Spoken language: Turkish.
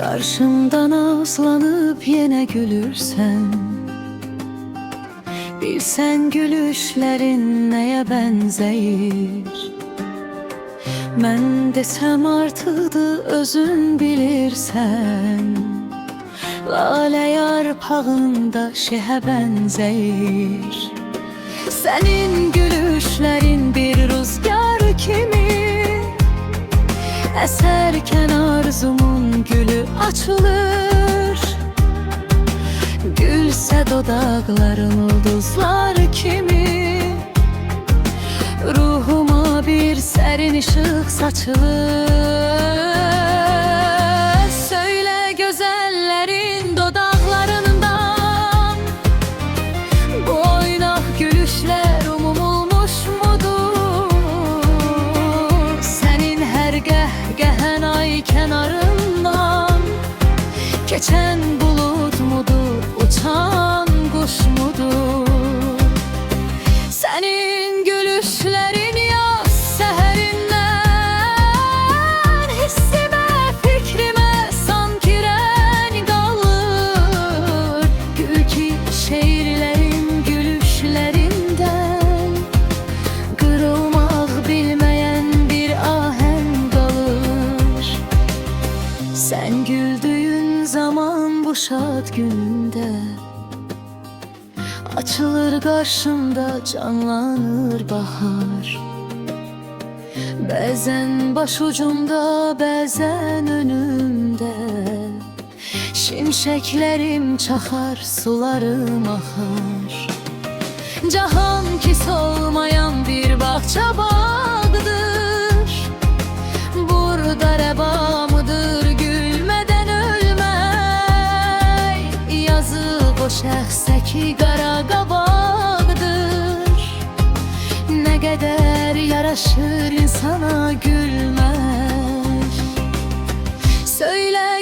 Karşımdan aslanıp yine gülürsen, bilsen gülüşlerin neye benzeyir. Mən desem artıdı özün bilirsen, lale yarpağında şehe benzeyir. Senin gülüşlerin bir rüzgar kimi, eserken arzumun gülü açılır. Gülse dodakların ulduzlar kimi, ruhuma bir serin ışık saçılır. Söyle güzellerin dodaklarından, bu oynak gülüşler umulmuş mudur? Senin her gehgehen ay kenarından geçen bulut mudur, uçan kuş mudur? Senin gülüşlerin yaz seherinden, hissime fikrime sanki renk alır. Gül ki şiirlerin gülüşlerinden, kırılmak bilmeyen bir ahenk alır. Sen güldüğün zaman bu şad günümde, açılır karşımda, canlanır bahar. Bazen başucumda, bazen önümde, şimşeklerim çakar, sularım akar. Cahan ki solmayan bir bahçe bağdır, burada reva mıdır gülmeden ölmek? Yazık o şəxsə ki qara qabaqdır, ne kadar yaraşır insana gülmek. Söyle